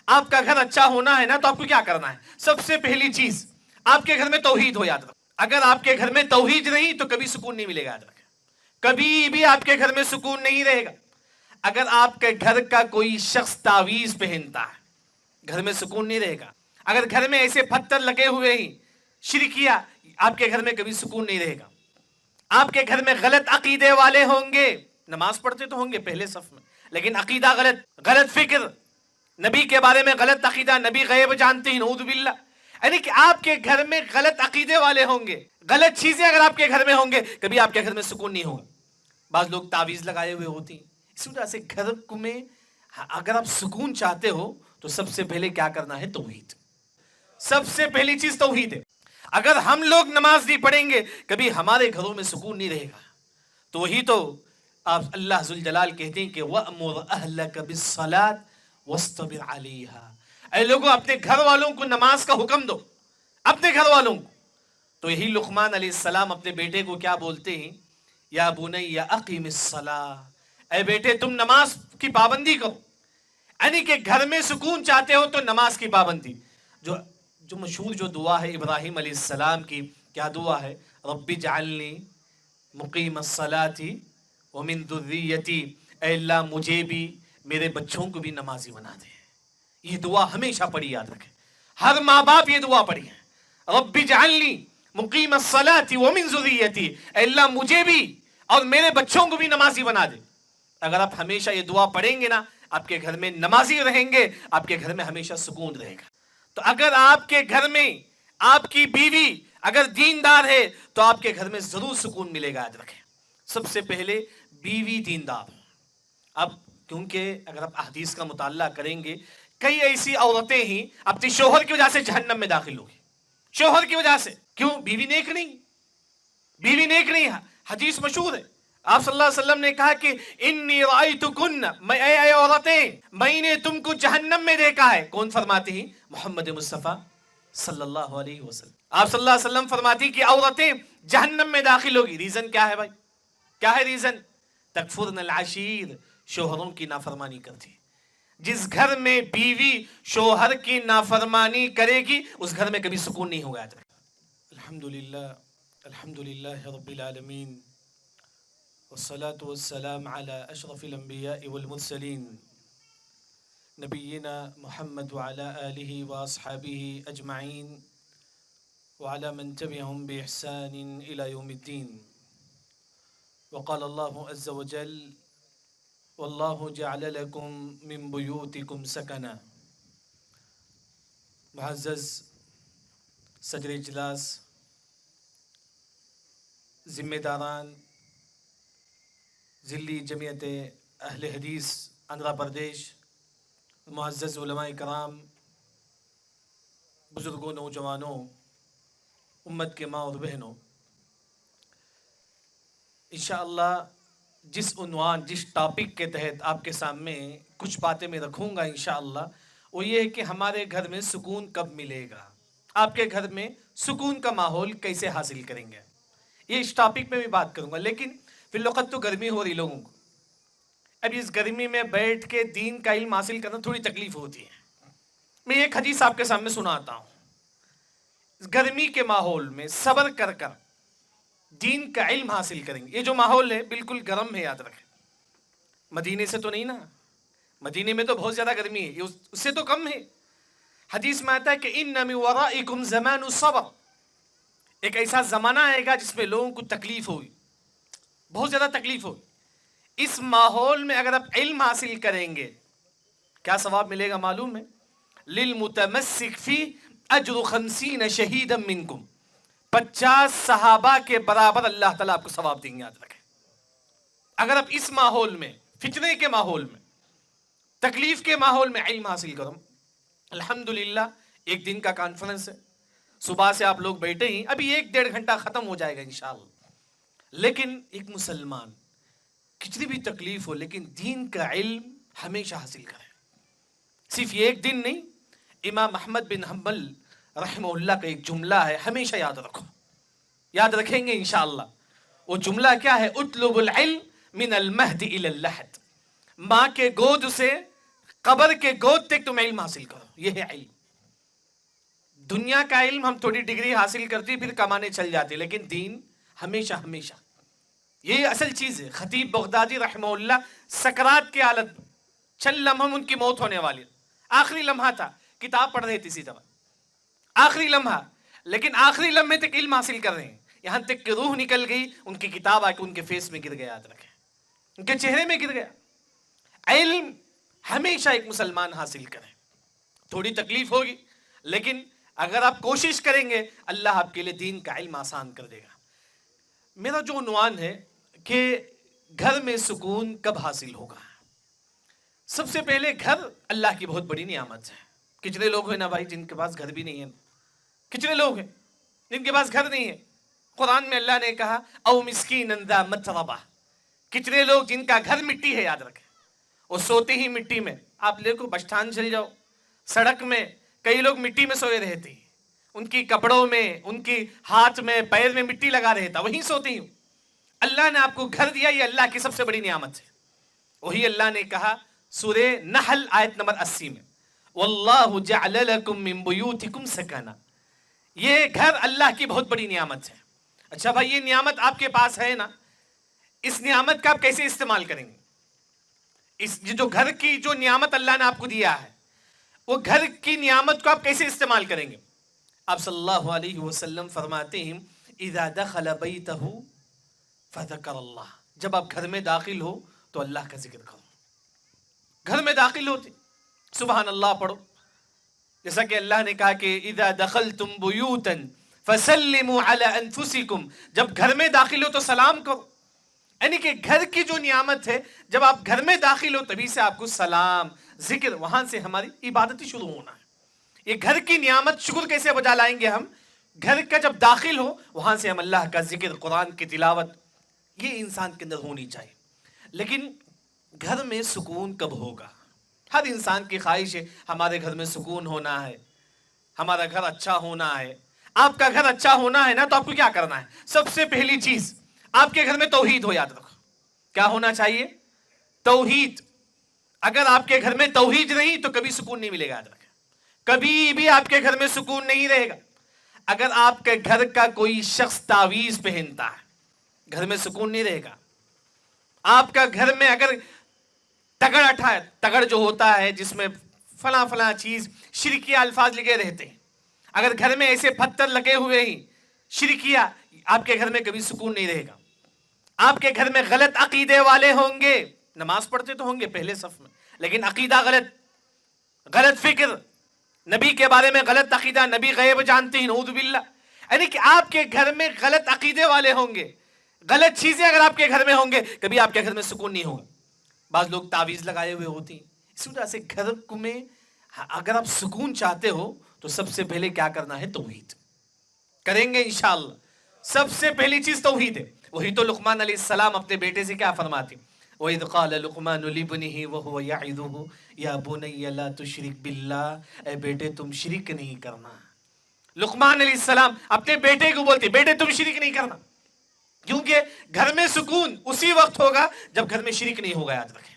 آپ کا گھر اچھا ہونا ہے نا تو آپ کو کیا کرنا ہے؟ سب سے پہلی چیز آپ کے گھر میں توحید ہو، یاد رکھو۔ اگر آپ کے گھر میں توحید نہیں تو کبھی سکون نہیں ملے گا، یاد رکھیں، کبھی بھی آپ کے گھر میں سکون نہیں رہے گا۔ اگر آپ کے گھر کا کوئی شخص تعویذ پہنتا ہے، گھر میں سکون نہیں رہے گا۔ اگر گھر میں ایسے پتھر لگے ہوئے ہی شرکیہ، آپ کے گھر میں کبھی سکون نہیں رہے گا۔ آپ کے گھر میں غلط عقیدے والے ہوں گے، نماز پڑھتے تو ہوں گے پہلے صف میں، لیکن عقیدہ غلط فکر، نبی کے بارے میں غلط عقیدہ، نبی غیب جانتے ہیں، نعوذ باللہ، یعنی کہ آپ کے گھر میں غلط عقیدے والے ہوں گے، غلط چیزیں اگر آپ کے گھر میں ہوں گے، کبھی آپ کے گھر میں سکون نہیں ہوگا۔ بعض لوگ تعویذ لگائے ہوئے ہوتے ہیں، اس وجہ سے گھر میں اگر آپ سکون چاہتے ہو تو سب سے پہلے کیا کرنا ہے؟ توحید۔ سب سے پہلی چیز توحید ہے۔ اگر ہم لوگ نماز نہیں پڑھیں گے کبھی ہمارے گھروں میں سکون نہیں رہے گا۔ تو وہی تو آپ اللہ ذوالجلال کہتے ہیں کہ وَأْمُرْ أَهْلَكَ بِالصَّلَاةِ وَاسْتَبِرْ عَلَيْهَا، اے لوگوں اپنے گھر والوں کو نماز کا حکم دو، اپنے گھر والوں کو۔ تو یہی لقمان علیہ السلام اپنے بیٹے کو کیا بولتے ہیں؟ یا بنی اقیم الصلاۃ، اے بیٹے تم نماز کی پابندی کرو، یعنی کہ گھر میں سکون چاہتے ہو تو نماز کی پابندی۔ جو مشہور جو دعا ہے ابراہیم علیہ السلام کی، کیا دعا ہے؟ رب اجعلنی مقیم الصلاۃ ومن ذریتی، اے اللہ مجھے بھی میرے بچوں کو بھی نمازی بنا دے۔ یہ دعا ہمیشہ پڑھی، یاد رکھیں، ہر ماں باپ یہ دعا پڑھی ہے، رب اجعلنی مقیم الصلاۃ ومن ذریتی، اے اللہ مجھے بھی اور میرے بچوں کو بھی نمازی بنا دے۔ اگر آپ ہمیشہ یہ دعا پڑھیں گے نا، آپ کے گھر میں نمازی رہیں گے، آپ کے گھر میں ہمیشہ سکون رہے گا۔ تو اگر آپ کے گھر میں آپ کی بیوی اگر دیندار ہے تو آپ کے گھر میں ضرور سکون ملے گا، یاد رکھیں۔ سب سے پہلے بیوی دیندار۔ اب کیونکہ اگر آپ احادیث کا مطالعہ کریں گے، کئی ایسی عورتیں ہی اپنے شوہر کی وجہ سے جہنم میں داخل ہوگی، شوہر کی وجہ سے۔ کیوں؟ بیوی نیک نہیں، بیوی نیک نہیں۔ حدیث مشہور ہے، آپ صلی اللہ علیہ وسلم نے کہا کہ انی رأیتکن، اے عورتیں میں نے تم کو جہنم میں دیکھا ہے۔ کون فرماتے ہیں؟ محمد مصطفیٰ صلی اللہ علیہ وسلم۔ آپ صلی اللہ علیہ وسلم فرماتی ہیں کہ عورتیں جہنم میں داخل ہوگی۔ ریزن کیا ہے بھائی؟ کیا ہے ریزن؟ تکفرن العشیر، شوہروں کی نافرمانی کرتی۔ جس گھر میں بیوی شوہر کی نافرمانی کرے گی اس گھر میں کبھی سکون نہیں ہوگا۔ الحمدللہ، الحمدللہ رب العالمین، والصلاة والسلام على اشرف الانبیاء والمرسلین، نبینا محمد وعلى آلہ واصحابہ اجمعین وعلى من تبعهم بإحسان إلى يوم الدين۔ وقال الله عز وجل والله جعل لكم من بيوتكم سكنا۔ معزز صدر اجلاس، ذمہ داران، ذلی جمعیت اہل حدیث آندھرا پردیش، معزز علماء کرام، بزرگوں، نوجوانوں، امت کے ماں اور بہنوں، انشاءاللہ جس عنوان، جس ٹاپک کے تحت آپ کے سامنے کچھ باتیں میں رکھوں گا انشاءاللہ، وہ یہ ہے کہ ہمارے گھر میں سکون کب ملے گا، آپ کے گھر میں سکون کا ماحول کیسے حاصل کریں گے، یہ اس ٹاپک میں بھی بات کروں گا۔ لیکن فی الوقت تو گرمی ہو رہی لوگوں کو، اب اس گرمی میں بیٹھ کے دین کا علم حاصل کرنا تھوڑی تکلیف ہوتی ہے۔ میں ایک حدیث آپ کے سامنے سناتا ہوں۔ گرمی کے ماحول میں صبر کر کر دین کا علم حاصل کریں گے۔ یہ جو ماحول ہے بالکل گرم ہے، یاد رکھیں، مدینے سے تو نہیں نا، مدینے میں تو بہت زیادہ گرمی ہے، اس سے تو کم ہے۔ حدیث میں آتا ہے کہ ان من ورائکم زمان الصبر، ایک ایسا زمانہ آئے گا جس میں لوگوں کو تکلیف ہوگی، بہت زیادہ تکلیف ہوگی۔ اس ماحول میں اگر آپ علم حاصل کریں گے کیا ثواب ملے گا معلوم ہے؟ للمتمسک فی اجر 50 شہیدا منکم، 50 صحابہ کے برابر اللہ تعالیٰ آپ کو ثواب دیں گے، یاد رکھیں۔ اگر آپ اس ماحول میں، فتنے کے ماحول میں، تکلیف کے ماحول میں علم حاصل کرو۔ الحمدللہ ایک دن کا کانفرنس ہے، صبح سے آپ لوگ بیٹھے ہی، ابھی 1-1.5 گھنٹہ ختم ہو جائے گا انشاءاللہ۔ لیکن ایک مسلمان کتنی بھی تکلیف ہو لیکن دین کا علم ہمیشہ حاصل کرے، صرف یہ ایک دن نہیں۔ امام احمد بن حنبل رحمہ اللہ کا ایک جملہ ہے، ہمیشہ یاد رکھو، یاد رکھیں گے انشاءاللہ۔ وہ جملہ کیا ہے؟ اطلب العلم من المہد الی اللحد، ماں کے گود سے قبر کے گود تک تم علم حاصل کرو. یہ ہے علم. دنیا کا علم ہم تھوڑی ڈگری حاصل کرتی پھر کمانے چل جاتے, لیکن دین ہمیشہ ہمیشہ, یہ اصل چیز ہے. خطیب بغدادی رحمہ اللہ سکرات کی حالت, چند لمحہ ان کی موت ہونے والی, آخری لمحہ تھا, کتاب پڑھ رہے تھے اسی طرح, آخری لمحہ, لیکن آخری لمحے تک علم حاصل کر رہے ہیں, یہاں تک کہ روح نکل گئی, ان کی کتاب آ کے ان کے فیس میں گر گیا, یاد رکھیں, ان کے چہرے میں گر گیا. علم ہمیشہ ایک مسلمان حاصل کرے, تھوڑی تکلیف ہوگی لیکن اگر آپ کوشش کریں گے اللہ آپ کے لیے دین کا علم آسان کر دے گا. میرا جو عنوان ہے کہ گھر میں سکون کب حاصل ہوگا. سب سے پہلے گھر اللہ کی بہت بڑی نعمت ہے. کتنے لوگ ہیں نا بھائی جن کے پاس گھر بھی نہیں ہے, کتنے لوگ ہیں جن کے پاس گھر نہیں ہے. قرآن میں اللہ نے کہا او مسکین ذا متربہ, کتنے لوگ جن کا گھر مٹی ہے, یاد رکھیں, وہ سوتے ہی مٹی میں. آپ لے کو بسٹان چل جاؤ, سڑک میں کئی لوگ مٹی میں سوئے رہتے ہیں, ان کی کپڑوں میں, ان کی ہاتھ میں, پیر میں مٹی لگا رہتا, وہیں سوتے ہوں. اللہ نے آپ کو گھر دیا, یہ اللہ کی سب سے بڑی نعمت ہے. وہی اللہ نے کہا سورہ نحل آیت نمبر 80 میں, واللہ جعل لکم من بیوتکم سکنا, یہ گھر اللہ کی بہت بڑی نعمت ہے. اچھا بھائی, یہ نعمت آپ کے پاس ہے نا, اس نعمت کا آپ کیسے استعمال کریں گے؟ اس جو گھر کی جو نعمت اللہ نے آپ کو دیا ہے, وہ گھر کی نعمت کو آپ کیسے استعمال کریں گے؟ آپ صلی اللہ علیہ وسلم فرماتے ہیں اذا دخل بیتہ فذکر اللہ, جب آپ گھر میں داخل ہو تو اللہ کا ذکر کرو. گھر میں داخل ہوتے سبحان اللہ پڑھو, جیسا کہ اللہ نے کہا کہ اذا دخلتم بیوتا فسلموا علی انفسکم, جب گھر میں داخل ہو تو سلام کرو. یعنی کہ گھر کی جو نعمت ہے, جب آپ گھر میں داخل ہو تبھی سے آپ کو سلام, ذکر, وہاں سے ہماری عبادت شروع ہونا ہے. یہ گھر کی نعمت شکر کیسے بجا لائیں گے ہم؟ گھر کا جب داخل ہو وہاں سے ہم اللہ کا ذکر, قرآن کی تلاوت, یہ انسان کے اندر ہونی چاہیے. لیکن گھر میں سکون کب ہوگا؟ ہر انسان کی خواہش ہے ہمارے گھر میں سکون ہونا ہے, ہمارا گھر اچھا ہونا ہے. آپ کا گھر اچھا ہونا ہے نا, تو آپ کو کیا کرنا ہے؟ سب سے پہلی چیز آپ کے گھر میں توحید ہو, یاد رکھو. کیا ہونا چاہیے؟ توحید. اگر آپ کے گھر میں توحید نہیں تو کبھی سکون نہیں ملے گا, یاد رکھیں, کبھی بھی آپ کے گھر میں سکون نہیں رہے گا. اگر آپ کے گھر کا کوئی شخص تعویذ پہنتا ہے, گھر میں سکون نہیں رہے گا. آپ کا گھر میں اگر تگڑ اٹھائے, تگڑ جو ہوتا ہے جس میں فلاں فلاں چیز شرکیہ الفاظ لگے رہتے ہیں, اگر گھر میں ایسے پتھر لگے ہوئے ہی شرکیہ, آپ کے گھر میں کبھی سکون نہیں رہے گا. آپ کے گھر میں غلط عقیدے والے ہوں گے, نماز پڑھتے تو ہوں گے پہلے صف میں, لیکن عقیدہ غلط, غلط فکر, نبی کے بارے میں غلط عقیدہ, نبی غیب جانتے ہیں, نعوذ باللہ. یعنی کہ آپ کے گھر میں غلط عقیدے والے ہوں گے, غلط چیزیں اگر آپ کے گھر میں ہوں گے, کبھی آپ کے گھر میں سکون نہیں ہوگا. بعض لوگ تعویذ لگائے ہوئے ہوتے ہیں. اس وجہ سے گھر میں اگر آپ سکون چاہتے ہو تو سب سے پہلے کیا کرنا ہے؟ توحید کریں گے انشاءاللہ. سب سے پہلی چیز توحید ہے. وہی تو لقمان علیہ السلام اپنے بیٹے سے کیا فرماتے, وَإِذْ قَالَ لُقْمَانُ لِابْنِهِ وَهُوَ يَعِظُهُ يَا بُنَيَّ لَا تُشْرِكْ بِاللَّهِ, اے بیٹے تم شرک نہیں کرنا. لقمان علیہ السلام اپنے بیٹے کو بولتے, بیٹے تم شرک نہیں کرنا, کیونکہ گھر میں سکون اسی وقت ہوگا جب گھر میں شرک نہیں ہوگا, یاد رکھیں.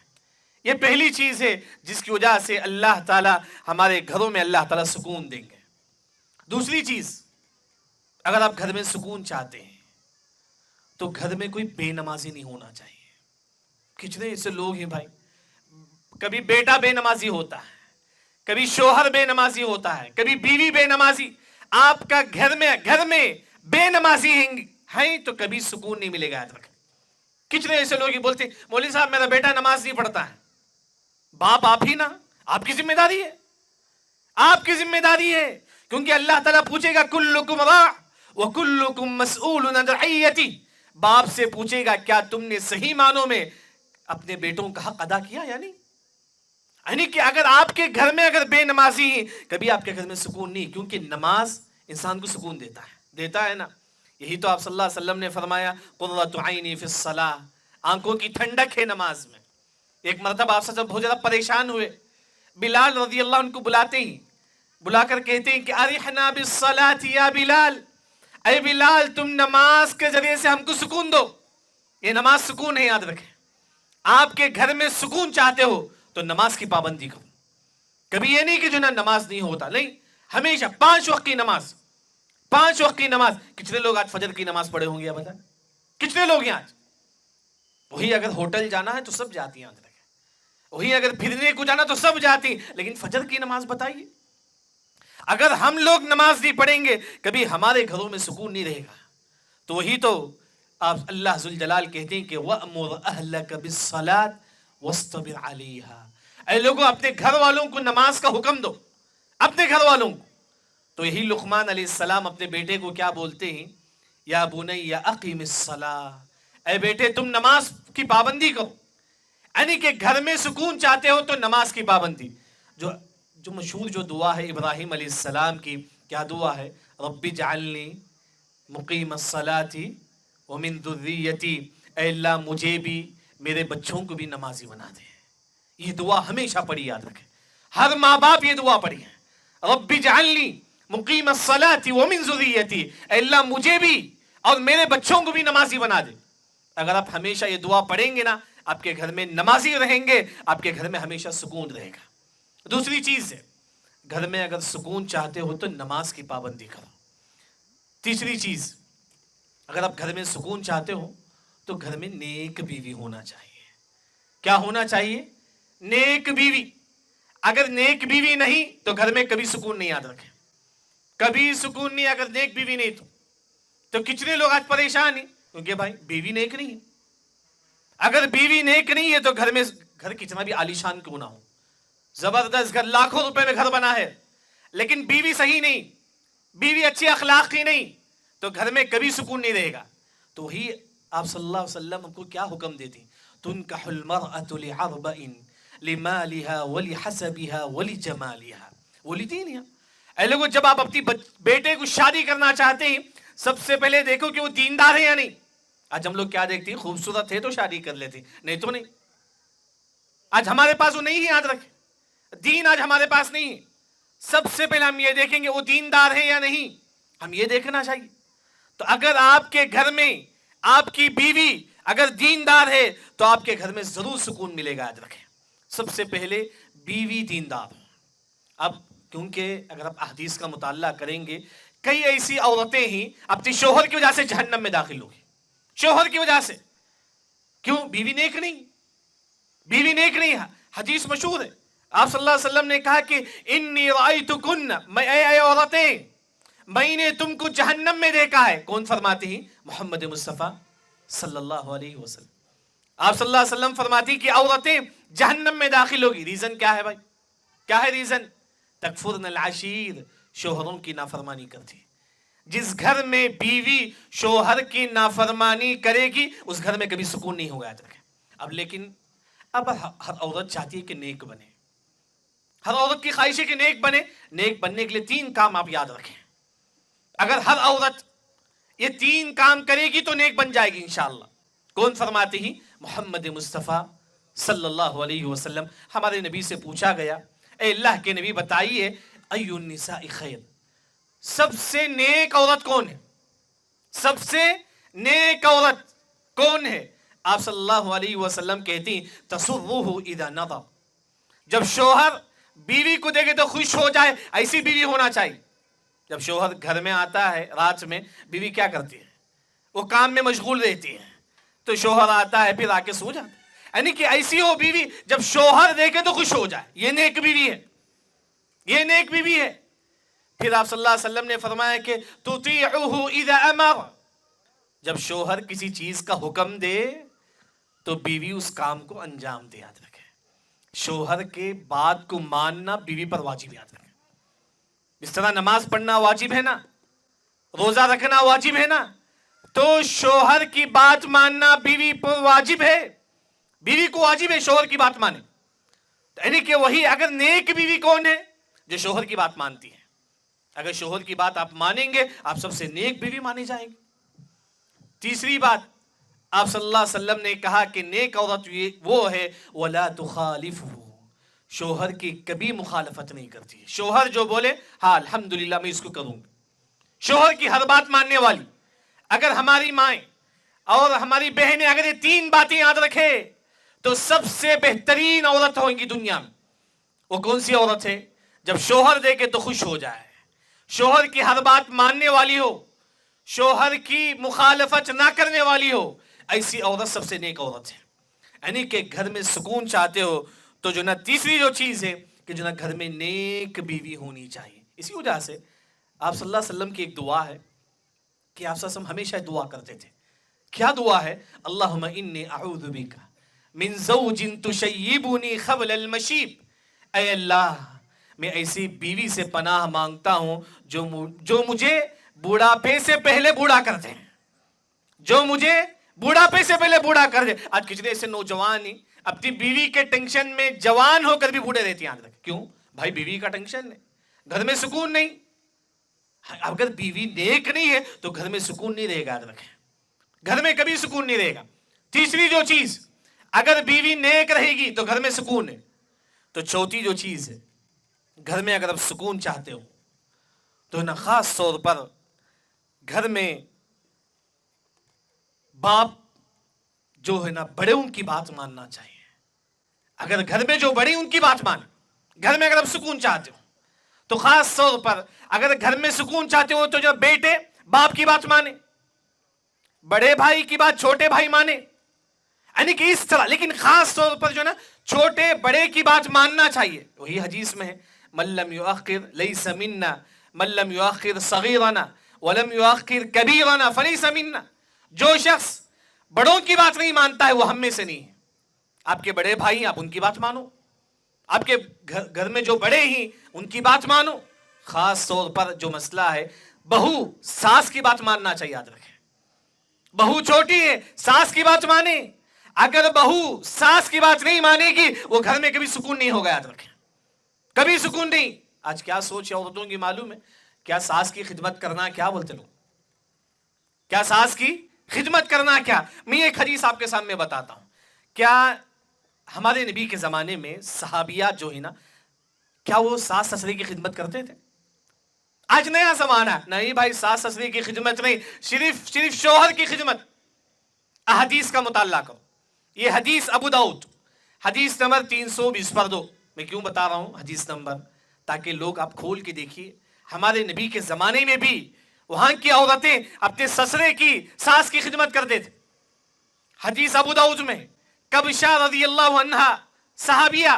یہ پہلی چیز ہے جس کی وجہ سے اللہ تعالی ہمارے گھروں میں اللہ تعالی سکون دیں گے. دوسری چیز, اگر آپ گھر میں سکون چاہتے ہیں تو گھر میں کوئی بے نمازی نہیں ہونا چاہیے. کتنے ایسے لوگ ہیں بھائی, کبھی بیٹا بے نمازی ہوتا ہے, کبھی شوہر بے نمازی ہوتا ہے, کبھی بیوی بے نمازی. آپ کا گھر میں بے نمازی ہیں تو کبھی سکون نہیں ملے گا, یاد رکھیں. کتنے ایسے لوگ ہی بولتے مولوی صاحب میرا بیٹا نماز نہیں پڑھتا ہے. باپ آپ ہی نا, آپ کی ذمہ داری ہے, آپ کی ذمہ داری ہے, کیونکہ اللہ تعالیٰ پوچھے گا کلکم راع وکلکم مسئول عن رعیتہ. باپ سے پوچھے گا کیا تم نے صحیح معنوں میں اپنے بیٹوں کا حق ادا کیا یا نہیں. یعنی کہ اگر آپ کے گھر میں اگر بے نمازی ہیں, کبھی آپ کے گھر میں سکون نہیں, کیونکہ نماز انسان کو سکون دیتا ہے نا. یہی تو آپ صلی اللہ علیہ وسلم نے فرمایا قرۃ عینی فی الصلاۃ, آنکھوں کی ٹھنڈک ہے نماز میں. ایک مرتبہ آپ سے بہت زیادہ پریشان ہوئے, بلال رضی اللہ عنہ کو بلاتے ہیں, بلا کر کہتے ہیں کہ ارحنا بالصلاۃ یا بلال, اے بلال تم نماز کے ذریعے سے ہم کو سکون دو. یہ نماز سکون ہے, یاد رکھیں. آپ کے گھر میں سکون چاہتے ہو تو نماز کی پابندی کرو. کبھی یہ نہیں کہ جو نا نماز نہیں ہوتا، نہیں، ہمیشہ 5 وقت کی نماز، 5 وقت کی نماز. کتنے لوگ آج فجر کی نماز پڑھے ہوں گے بتا، کتنے لوگ ہیں آج؟ وہی اگر ہوٹل جانا ہے تو سب جاتی ہیں، وہی اگر پھرنے کو جانا تو سب جاتی، لیکن فجر کی نماز بتائیے. اگر ہم لوگ نماز نہیں پڑھیں گے کبھی ہمارے گھروں میں سکون نہیں رہے گا. تو وہی تو آپ اللہ ذوالجلال کہتے ہیں کہ وَأْمُرْ أَهْلَكَ بِالصَّلَاةِ وَاسْتَبِرْ عَلَيْهَا. اے لوگوں اپنے گھر والوں کو نماز کا حکم دو، اپنے گھر والوں کو. تو یہی لقمان علیہ السلام اپنے بیٹے کو کیا بولتے ہیں؟ یا بنی اقیم الصلاۃ، اے بیٹے تم نماز کی پابندی کرو. یعنی کہ گھر میں سکون چاہتے ہو تو نماز کی پابندی. جو مشہور جو دعا ہے ابراہیم علیہ السلام کی، کیا دعا ہے؟ رب اجعلنی مقیم الصلاۃ ومن ذریتی، اے اللہ مجھے بھی میرے بچوں کو بھی نمازی بنا دے. یہ دعا ہمیشہ پڑھی، یاد رکھیں، ہر ماں باپ یہ دعا پڑھی ہے. رب اجعلنی مقیم الصلاۃ ومن ذریتی، اے اللہ مجھے بھی اور میرے بچوں کو بھی نمازی بنا دے. اگر آپ ہمیشہ یہ دعا پڑھیں گے نا، آپ کے گھر میں نمازی رہیں گے، آپ کے گھر میں ہمیشہ سکون رہے گا. دوسری چیز ہے، گھر میں اگر سکون چاہتے ہو تو نماز کی پابندی کرو. تیسری چیز، اگر آپ گھر میں سکون چاہتے ہو تو گھر میں نیک بیوی ہونا چاہیے. کیا ہونا چاہیے؟ نیک بیوی. اگر نیک بیوی نہیں تو گھر میں کبھی سکون نہیں. یاد رکھیں، کبھی سکون نہیں اگر نیک بیوی نہیں. تو کتنے لوگ آج پریشان ہیں کیونکہ بھائی بیوی نیک نہیں ہے. اگر بیوی نیک نہیں ہے تو گھر کتنا بھی عالیشان کیوں نہ ہو، زبردست گھر، لاکھوں روپے میں گھر بنا ہے، لیکن بیوی صحیح نہیں، بیوی اچھی اخلاق کی نہیں، تو گھر میں کبھی سکون نہیں رہے گا. تو وہی آپ صلی اللہ علیہ وسلم ہم کو کیا حکم دیتی؟ تنکح المرأة لعربئن لمالها ولحسبها ولجمالها ولدینها. اے لوگوں جب آپ اپنی بیٹے کو شادی کرنا چاہتے ہیں سب سے پہلے دیکھو کہ وہ دیندار ہے یا نہیں. آج ہم لوگ کیا دیکھتے ہیں؟ خوبصورت ہے تو شادی کر لیتے، نہیں تو نہیں. آج ہمارے پاس وہ نہیں ہے، یاد رکھیں، دین آج ہمارے پاس نہیں ہے. سب سے پہلے ہم یہ دیکھیں گے وہ دیندار ہے یا نہیں، ہم یہ دیکھنا چاہیے. تو اگر آپ کے گھر میں آپ کی بیوی اگر دیندار ہے تو آپ کے گھر میں ضرور سکون ملے گا. یاد رکھیں، سب سے پہلے بیوی دیندار. اب کیونکہ اگر آپ احادیث کا مطالعہ کریں گے، کئی ایسی عورتیں ہی اپنی شوہر کی وجہ سے جہنم میں داخل ہوگی. شوہر کی وجہ سے. کیوں؟ بیوی نیک نہیں، بیوی نیک نہیں. حدیث مشہور ہے، آپ صلی اللہ علیہ وسلم نے کہا کہ انی رأیتکن، اے عورتیں میں نے تم کو جہنم میں دیکھا ہے. کون فرماتی ہیں؟ محمد مصطفیٰ صلی اللہ علیہ وسلم. آپ صلی اللہ علیہ وسلم فرماتی کہ عورتیں جہنم میں داخل ہوگی. ریزن کیا ہے بھائی؟ کیا ہے ریزن؟ تکفرن العشیر، شوہروں کی نافرمانی کرتی. جس گھر میں بیوی شوہر کی نافرمانی کرے گی اس گھر میں کبھی سکون نہیں ہوگا. یاد رکھیں. اب لیکن اب ہر عورت چاہتی ہے کہ نیک بنے، ہر عورت کی خواہش ہے کہ نیک بنے. نیک بننے کے لیے 3 کام آپ یاد رکھیں. اگر ہر عورت یہ 3 کام کرے گی تو نیک بن جائے گی انشاءاللہ. کون فرماتے ہیں؟ محمد مصطفیٰ صلی اللہ علیہ وسلم. ہمارے نبی سے پوچھا گیا، اے اللہ کے نبی بتائیے ای النساء خیر، سب سے نیک عورت کون ہے؟ سب سے نیک عورت کون ہے؟ آپ صلی اللہ علیہ وسلم کہتی ہیں تسرہ اذا نظر، جب شوہر بیوی کو دیکھے تو خوش ہو جائے، ایسی بیوی ہونا چاہیے. جب شوہر گھر میں آتا ہے رات میں، بیوی کیا کرتی ہے؟ وہ کام میں مشغول رہتی ہے. تو شوہر آتا ہے پھر آ کے سو جاتا ہے. یعنی کہ ایسی ہو بیوی جب شوہر دیکھے تو خوش ہو جائے. یہ نیک بیوی ہے، یہ نیک بیوی ہے. پھر آپ صلی اللہ علیہ وسلم نے فرمایا کہ تطیعہ اذا امر، جب شوہر کسی چیز کا حکم دے تو بیوی اس کام کو انجام دے. یاد رکھے، شوہر کے بات کو ماننا بیوی پر واجب. یاد رکھے، اس طرح نماز پڑھنا واجب ہے نا، روزہ رکھنا واجب ہے نا، تو شوہر کی بات ماننا بیوی پر واجب ہے. بیوی کو واجب ہے شوہر کی بات مانے. یعنی کہ وہی اگر نیک بیوی کون ہے؟ جو شوہر کی بات مانتی ہے. اگر شوہر کی بات آپ مانیں گے آپ سب سے نیک بیوی مانی جائیں گے. تیسری بات آپ صلی اللہ علیہ وسلم نے کہا کہ نیک عورت وہ ہے وَلَا تُخَالِفُهُ، شوہر کی کبھی مخالفت نہیں کرتی. شوہر جو بولے ہاں الحمدللہ میں اس کو کروں گا. شوہر کی ہر بات ماننے والی. اگر ہماری مائیں اور ہماری بہنیں اگر یہ 3 باتیں یاد رکھے تو سب سے بہترین عورت ہویں گی دنیا میں. وہ کون سی عورت ہے؟ جب شوہر دیکھے تو خوش ہو جائے، شوہر کی ہر بات ماننے والی ہو، شوہر کی مخالفت نہ کرنے والی ہو، ایسی عورت سب سے نیک عورت ہے۔ یعنی کہ گھر میں سکون چاہتے ہو تو جو نا تیسری جو چیز ہے کہ جو نا گھر میں نیک بیوی ہونی چاہیے۔ اسی وجہ سے آپ صلی اللہ علیہ وسلم کی ایک دعا ہے کہ آپ صلی اللہ علیہ وسلم ہمیشہ دعا کرتے تھے۔ کیا دعا ہے؟ اللہم انی اعوذ بک من زوج تشیبنی قبل المشیب، اے اللہ میں ایسی بیوی سے پناہ مانگتا ہوں جو مجھے بوڑھاپے سے پہلے بوڑھا کر دے، جو مجھے بوڑھاپے سے پہلے بوڑھا کر دے۔ آج کتنے ایسے نوجوان ہی اپنی بیوی کے ٹینشن میں جوان ہو کر بھی بوڑھے رہتے ہیں آج تک۔ کیوں بھائی؟ بیوی کا ٹینشن ہے، گھر میں سکون نہیں۔ اگر بیوی نیک نہیں ہے تو گھر میں سکون نہیں رہے گا، یاد رکھیں، گھر میں کبھی سکون نہیں رہے گا۔ تیسری جو چیز، اگر بیوی نیک رہے گی تو گھر میں سکون ہے۔ تو چوتھی جو چیز ہے، گھر میں اگر آپ سکون چاہتے ہو تو نا خاص طور پر گھر میں باپ جو ہے نا بڑے ان کی بات ماننا چاہیے۔ اگر گھر میں جو بڑے ان کی بات مانے، گھر میں اگر آپ سکون چاہتے ہو تو خاص طور پر اگر گھر میں سکون چاہتے ہو تو جو بیٹے باپ کی بات مانے، بڑے بھائی کی بات چھوٹے بھائی مانے، یعنی کہ اس طرح۔ لیکن خاص طور پر جو نا چھوٹے بڑے کی بات ماننا چاہیے۔ وہی حدیث میں ہے من لم یؤخر لیس منا، من لم یؤخر صغیرنا ولم یؤخر کبیرنا فلیس منا۔ جو شخص بڑوں کی بات نہیں مانتا ہے وہ ہم میں سے نہیں ہے۔ آپ کے بڑے بھائی آپ ان کی بات مانو، آپ کے گھر میں جو بڑے ہیں ان کی بات مانو۔ خاص طور پر جو مسئلہ ہے بہو ساس کی بات ماننا چاہیے، یاد رکھیں۔ بہو چھوٹی ہے، ساس کی بات مانے۔ اگر بہو ساس کی بات نہیں مانے گی وہ گھر میں کبھی سکون نہیں ہوگا، یاد رکھیں، کبھی سکون نہیں۔ آج کیا سوچ ہے عورتوں کی معلوم ہے؟ کیا ساس کی خدمت کرنا کیا بولتے لوگ؟ کیا ساس کی خدمت کرنا کیا؟ میں ایک حدیث آپ کے سامنے بتاتا ہوں۔ کیا ہمارے نبی کے زمانے میں صحابیات جو ہے نا، کیا وہ ساس سسرے کی خدمت کرتے تھے؟ آج نیا زمانہ، نہیں بھائی ساس سسرے کی خدمت نہیں، صرف شوہر کی خدمت۔ احادیث کا مطالعہ کرو، یہ حدیث ابو داؤد حدیث نمبر 320 پر دو۔ میں کیوں بتا رہا ہوں حدیث نمبر؟ تاکہ لوگ آپ کھول کے دیکھیے ہمارے نبی کے زمانے میں بھی وہاں کی عورتیں اپنے سسرے کی ساس کی خدمت کرتے تھے۔ حدیث ابو داؤد میں کبشہ رضی اللہ عنہ صحابیہ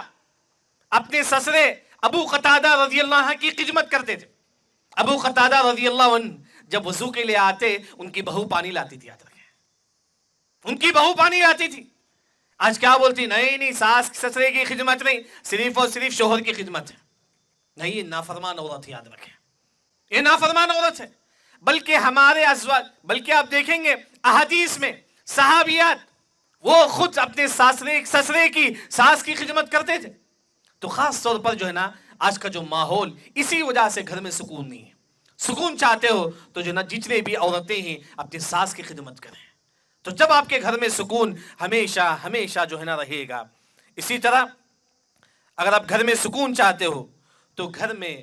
اپنے سسرے ابو قتادہ رضی اللہ عنہ کی خدمت کرتے تھے۔ ابو قتادہ رضی اللہ عنہ جب وضو کے لیے آتے ان کی بہو پانی لاتی تھی، یاد رکھیں، ان کی بہو پانی لاتی تھی۔ آج کیا بولتی؟ نہیں ساس سسرے کی خدمت نہیں، صرف اور صرف شوہر کی خدمت ہے۔ نہیں، یہ نافرمان عورت ہے، یاد رکھیں، یہ نافرمان عورت ہے۔ بلکہ ہمارے ازواج، بلکہ آپ دیکھیں گے احادیث میں صحابیات وہ خود اپنے سسرے کی ساس کی خدمت کرتے تھے۔ تو خاص طور پر جو ہے نا آج کا جو ماحول، اسی وجہ سے گھر میں سکون نہیں ہے۔ سکون چاہتے ہو تو جو نا جتنے بھی عورتیں ہیں اپنی ساس کی خدمت کریں، تو جب آپ کے گھر میں سکون ہمیشہ جو ہے نا رہے گا۔ اسی طرح اگر آپ گھر میں سکون چاہتے ہو تو گھر میں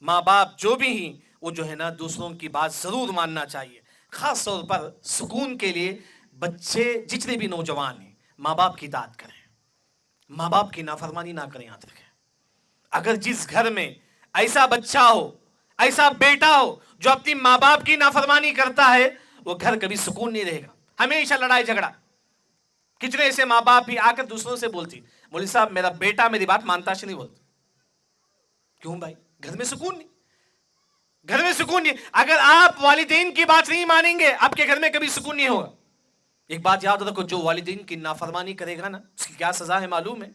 ماں باپ جو بھی ہیں وہ جو ہے نا دوسروں کی بات ضرور ماننا چاہیے۔ خاص طور پر سکون کے لیے بچے جتنے بھی نوجوان ہیں ماں باپ کی اطاعت کریں، ماں باپ کی نافرمانی نہ کریں، یاد رکھیں۔ اگر جس گھر میں ایسا بچہ ہو، ایسا بیٹا ہو جو اپنی ماں باپ کی نافرمانی کرتا ہے، وہ گھر کبھی سکون نہیں رہے گا، ہمیشہ لڑائی جھگڑا۔ کتنے ایسے ماں باپ بھی آ کر دوسروں سے بولتی، مولوی صاحب میرا بیٹا میری بات مانتا نہیں بولتا۔ کیوں بھائی؟ گھر میں سکون نہیں، گھر میں سکون نہیں۔ اگر آپ والدین کی بات نہیں مانیں گے آپ کے گھر میں کبھی سکون نہیں ہوگا۔ ایک بات یاد رکھو، جو والدین کی نافرمانی کرے گا نا اس کی کیا سزا ہے معلوم ہے؟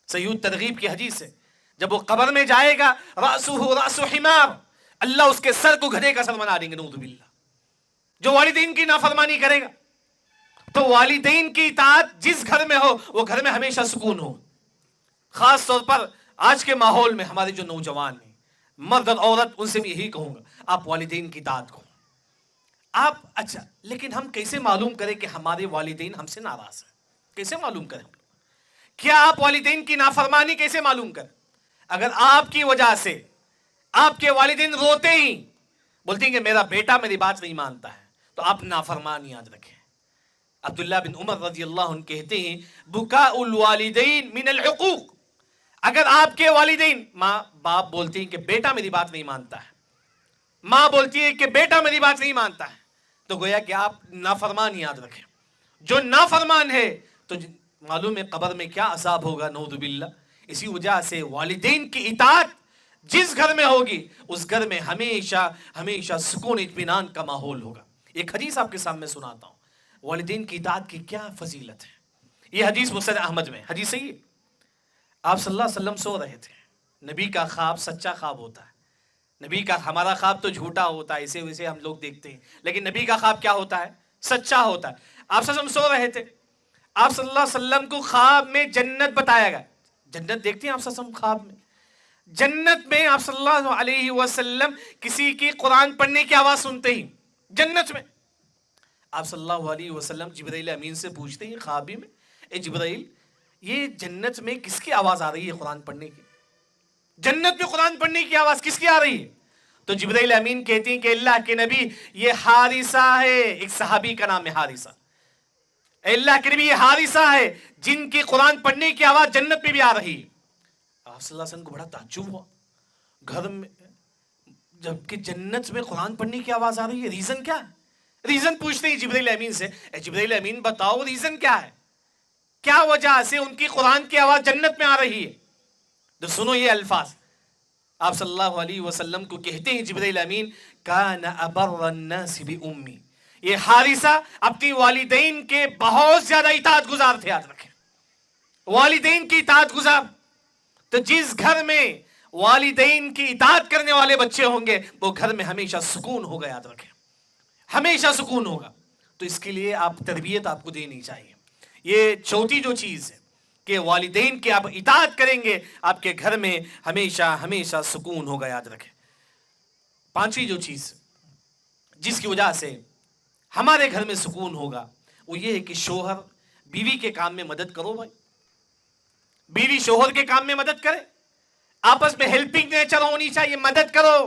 صحیح ترغیب کی حدیث ہے، جب وہ قبر میں جائے گا رأسہ رأس حمار، اللہ اس کے سر کو گدھے کا سر بنا دیں گے، نعوذ باللہ۔ جو والدین کی نافرمانی کرے گا، تو والدین کی اطاعت جس گھر میں ہو وہ گھر میں ہمیشہ سکون ہو۔ خاص طور پر آج کے ماحول میں ہمارے جو نوجوان ہیں، مرد اور عورت، ان سے بھی یہی کہوں گا آپ والدین کی اطاعت کرو۔ آپ اچھا، لیکن ہم کیسے معلوم کریں کہ ہمارے والدین ہم سے ناراض ہیں؟ کیسے معلوم کریں؟ کیا آپ والدین کی نافرمانی کیسے معلوم کریں؟ اگر آپ کی وجہ سے آپ کے والدین روتے ہی بولتے ہیں کہ میرا بیٹا میری بات نہیں مانتا ہے، تو آپ نافرمان یاد رکھیں۔ عبداللہ بن عمر رضی اللہ عنہ کہتے ہیں بکاء الوالدین من العقوق، اگر آپ کے والدین، ماں باپ بولتے ہیں کہ بیٹا میری بات نہیں مانتا ہے، ماں بولتی ہے کہ بیٹا میری بات نہیں مانتا ہے، تو گویا کہ آپ نافرمان یاد رکھیں. جو نافرمان ہے تو معلوم ہے قبر میں کیا عذاب ہوگا، نعوذ باللہ. اسی وجہ سے والدین کی اطاعت جس گھر میں ہوگی اس گھر میں ہمیشہ ہمیشہ سکون اطمینان کا ماحول ہوگا. ایک حدیث آپ کے سامنے سناتا ہوں، والدین کی اطاعت کی کیا فضیلت ہے. یہ حدیث مسند احمد میں، حدیث صحیح ہے. آپ صلی اللہ علیہ وسلم سو رہے تھے. نبی کا خواب سچا خواب ہوتا ہے. نبی کا، ہمارا خواب تو جھوٹا ہوتا ہے، اسے ویسے ہم لوگ دیکھتے ہیں، لیکن نبی کا خواب کیا ہوتا ہے؟ سچا ہوتا ہے. آپ صلی اللہ علیہ وسلم سو رہے تھے، آپ صلی اللہ علیہ وسلم کو خواب میں جنت بتایا گیا. جنت دیکھتے ہیں آپ صلی اللہ علیہ وسلم خواب میں؟ جنت میں آپ صلی اللہ علیہ وسلم کسی کی قرآن پڑھنے کی آواز سنتے ہی جنت میں آپ صلی اللہ علیہ وسلم جبرائیل امین سے پوچھتے ہیں خوابی میں، اے جبرائیل، یہ جنت میں کس کی آواز آ رہی ہے قرآن پڑھنے کی؟ جنت میں قرآن پڑھنے کی آواز کس کی آ رہی ہے؟ تو جبرائیل امین کہتے ہیں کہ اللہ کے نبی یہ حارثہ ہے، ایک صحابی کا نام ہے حارثہ. اے اللہ کے نبی یہ حارثہ ہے جن کی قرآن پڑھنے کی آواز جنت میں بھی آ رہی ہے. آپ صلی اللہ علیہ وسلم کو بڑا تعجب ہوا، گھر میں جبکہ جنت میں قرآن پڑھنے کی آواز آ رہی ہے، ریزن کیا ہے؟ ریزن پوچھتے ہیں جبرائیل امین سے، اے جبرائیل امین بتاؤ ریزن کیا ہے، کیا وجہ سے ان کی قرآن کی آواز جنت میں آ رہی ہے؟ تو سنو یہ الفاظ، آپ صلی اللہ علیہ وسلم کو کہتے ہیں جبرائیل امین، کان ابر الناس باممی، یہ حارثہ اپنی والدین کے بہت زیادہ اطاعت گزار تھے. یاد رکھیں، والدین کی اطاعت گزار. تو جس گھر میں والدین کی اطاعت کرنے والے بچے ہوں گے وہ گھر میں ہمیشہ سکون ہوگا. یاد رکھیں، ہمیشہ سکون ہوگا. تو اس کے لیے آپ تربیت آپ کو دینی چاہیے. یہ چوتھی جو چیز ہے کہ والدین کی آپ اطاعت کریں گے آپ کے گھر میں ہمیشہ ہمیشہ سکون ہوگا. یاد رکھیں. پانچویں جو چیز جس کی وجہ سے ہمارے گھر میں سکون ہوگا وہ یہ ہے کہ شوہر بیوی کے کام میں مدد کرو. بھائی، بیوی شوہر کے کام میں مدد کرے، آپس میں ہیلپنگ نیچر ہونی چاہیے، مدد کرو.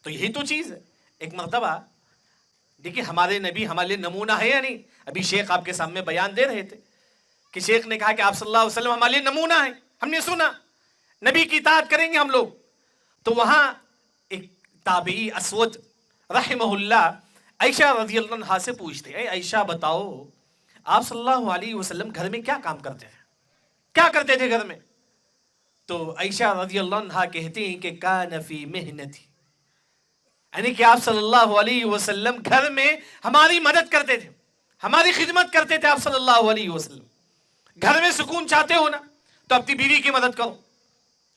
تو یہی تو چیز ہے. ایک مرتبہ دیکھیے ہمارے نبی ہمارے لیے نمونہ ہے یا نہیں؟ ابھی شیخ آپ کے سامنے بیان دے رہے تھے کہ شیخ نے کہا کہ آپ صلی اللہ علیہ وسلم ہمارے لیے نمونہ ہے. ہم نے سنا نبی کی اطاعت کریں گے ہم لوگ. تو وہاں ایک تابعی اسود رحمہ اللہ عائشہ رضی اللہ عنہا سے پوچھتے ہیں، اے عائشہ بتاؤ آپ صلی اللہ علیہ وسلم گھر میں کیا کام کرتے ہیں، کیا کرتے تھے گھر میں؟ تو عائشہ رضی اللہ عنہا کہتی ہیں کہ کان فی محنتی، یعنی کہ آپ صلی اللہ علیہ وسلم گھر میں ہماری مدد کرتے تھے، ہماری خدمت کرتے تھے. آپ صلی اللہ علیہ وسلم گھر میں سکون چاہتے ہو نا تو اپنی بیوی کی مدد کرو.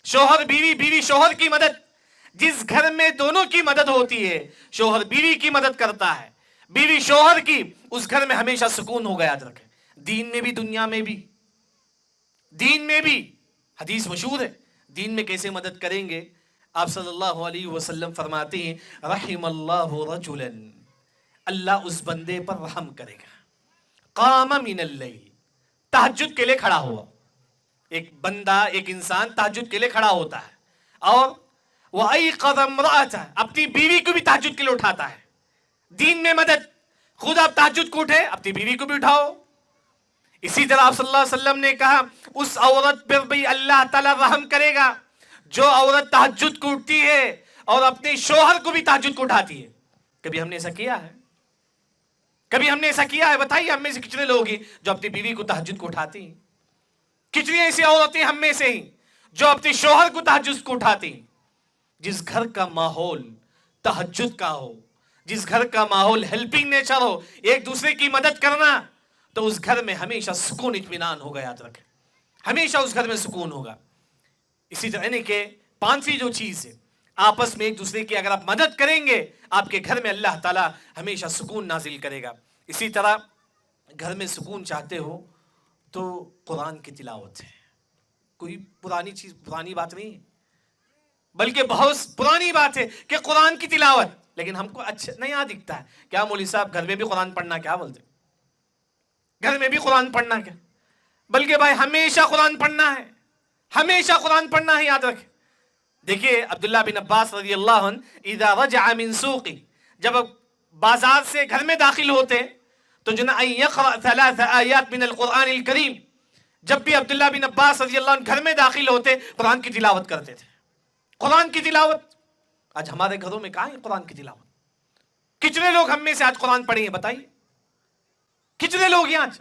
شوہر بیوی، بیوی شوہر کی مدد. جس گھر میں دونوں کی مدد ہوتی ہے، شوہر بیوی کی مدد کرتا ہے، بیوی شوہر کی، اس گھر میں ہمیشہ سکون ہوگا. یاد رکھیں، دین میں بھی دنیا میں بھی. دین میں بھی حدیث مشہور ہے، دین میں کیسے مدد کریں گے. آپ صلی اللہ علیہ وسلم فرماتے ہیں رحم اللہ رجلا، اللہ اس بندے پر رحم کرے گا، قام من اللیل، تہجد کے لیے کھڑا ہوا. ایک بندہ، ایک انسان تہجد کے لیے کھڑا ہوتا ہے اور وَأَيْقَظَ امْرَأَتَهُ، اپنی بیوی کو بھی تہجد کے لیے اٹھاتا ہے. دین میں مدد. خود آپ تہجد کو اٹھے، اپنی بیوی کو بھی اٹھاؤ. اسی طرح آپ صلی اللہ علیہ وسلم نے کہا اس عورت پر بھی اللہ تعالی رحم کرے گا جو عورت تہجد کو اٹھتی ہے اور اپنے شوہر کو بھی تہجد کو اٹھاتی ہے. کبھی ہم نے ایسا کیا ہے؟ کبھی ہم نے ایسا کیا ہے؟ بتائیے ہم میں سے کتنے لوگ ہیں جو اپنی بیوی کو تہجد کو اٹھاتی ہیں؟ کتنی ایسی عورتیں ہم میں سے ہیں جو اپنے شوہر کو تہجد کو اٹھاتی ہیں؟ جس گھر کا ماحول تہجد کا ہو، جس گھر کا ماحول ہیلپنگ نیچر ہو، ایک دوسرے کی مدد کرنا، تو اس گھر میں ہمیشہ سکون اطمینان ہوگا. یاد رکھیں، ہمیشہ اس گھر میں سکون ہوگا. اسی طرح یعنی کہ پانچویں جو چیز ہے، آپس میں ایک دوسرے کی اگر آپ مدد کریں گے آپ کے گھر میں اللہ تعالیٰ ہمیشہ سکون نازل کرے گا. اسی طرح گھر میں سکون چاہتے ہو تو قرآن کی تلاوت ہے. کوئی پرانی چیز، پرانی بات نہیں ہے، بلکہ بہت پرانی بات ہے کہ قرآن کی تلاوت. لیکن ہم کو اچھا نیا دکھتا ہے، کیا مولوی صاحب گھر میں بھی قرآن پڑھنا، کیا بولتے گھر میں بھی قرآن پڑھنا کیا؟ بلکہ بھائی ہمیشہ قرآن پڑھنا ہے، ہمیشہ قرآن پڑھنا ہے. یاد رکھیں. دیکھیے عبداللہ بن عباس رضی اللہ عنہ اذا رجع من سوقی، جب بازار سے گھر میں داخل ہوتے تو ان یقرأ 3 آیات من القرآن الکریم، جب بھی عبداللہ بن عباس رضی اللہ عنہ گھر میں داخل ہوتے قرآن کی تلاوت کرتے تھے. قرآن کی تلاوت. آج ہمارے گھروں میں کہاں ہے قرآن کی تلاوت؟ کتنے لوگ ہم میں سے آج قرآن پڑھے ہیں بتائیے؟ کتنے لوگ ہیں آج؟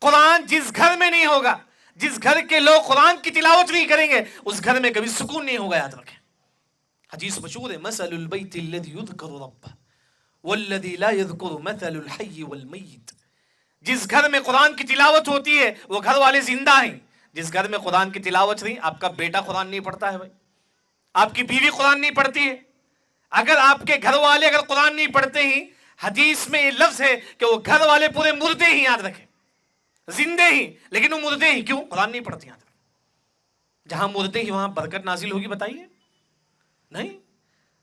قرآن جس گھر میں نہیں ہوگا، جس گھر کے لوگ قرآن کی تلاوت نہیں کریں گے، اس گھر میں کبھی سکون نہیں ہوگا. یاد رکھیں، حدیث مشہور ہے، مثل البیت الذی یذکر ربہ والذی لا یذکر مثل الحی والمیت. جس گھر میں قرآن کی تلاوت ہوتی ہے وہ گھر والے زندہ ہیں. جس گھر میں قرآن کی تلاوت نہیں، آپ کا بیٹا قرآن نہیں پڑھتا ہے بھائی، آپ کی بیوی قرآن نہیں پڑھتی ہے، اگر آپ کے گھر والے اگر قرآن نہیں پڑھتے ہیں، حدیث میں یہ لفظ ہے کہ وہ گھر والے پورے مردے ہی. یاد رکھیں، زندے ہی لیکن وہ مردے ہی. کیوں؟ قرآن نہیں پڑھتے. یاد رکھیں، جہاں مردے ہی وہاں برکت نازل ہوگی بتائیے؟ نہیں.